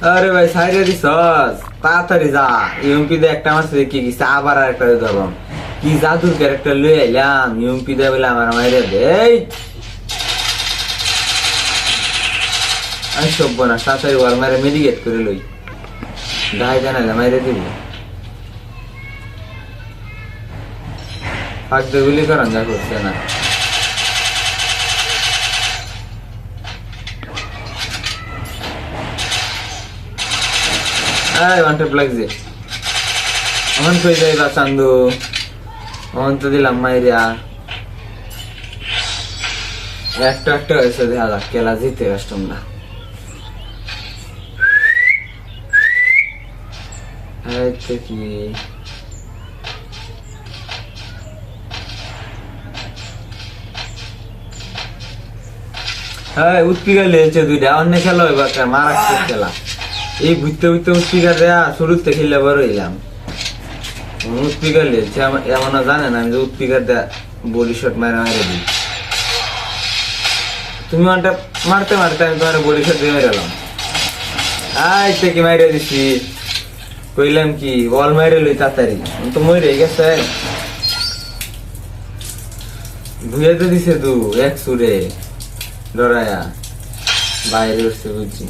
আরে ভাই সাইডে দিছস তাড়াতাড়ি যা ইউএমপি দে একটা মারছে কি কি আবার আর একটা ধরম কি জাদুর ক্যারেক্টার লই আইলাম ইউএমপি দে বলে আমার মাইরে দে এই আমি সব না তাড়াতাড়ি ওর মারে মেডিকেট করে লই গায়ে জানালে মাইরে দিব পাক দে গুলি করান যা করছে না এই ওয়ান ট্যাপ লাগছে অন কই যাইবা চান্দু অন তো দিলাম মাইরিয়া একটা একটা হয়েছে দেখা যাক খেলা জিতে কাস্টমরা এইটা কি হ্যাঁ উৎপিকা লেগেছে দুইটা অন্য খেলা হইবা মারাত্মক খেলা এই বুঝতে বুঝতে উৎপিকা দেয়া শুরুতে খেললে বড় হইলাম উৎপিকা লেগেছে এমন জানে না আমি যে উৎপিকা দেয়া বডি শট মারা মারে দিই তুমি ওটা মারতে মারতে আমি তোমার বডি শট দিয়ে মেরালাম আইতে কি মাইরে দিছি কইলাম কি বল মাইরে লই তাড়াতাড়ি তো মরে গেছে ধুয়ে তো দিছে তু এক সুরে ডরায়া বাইরে উঠছে বুঝছি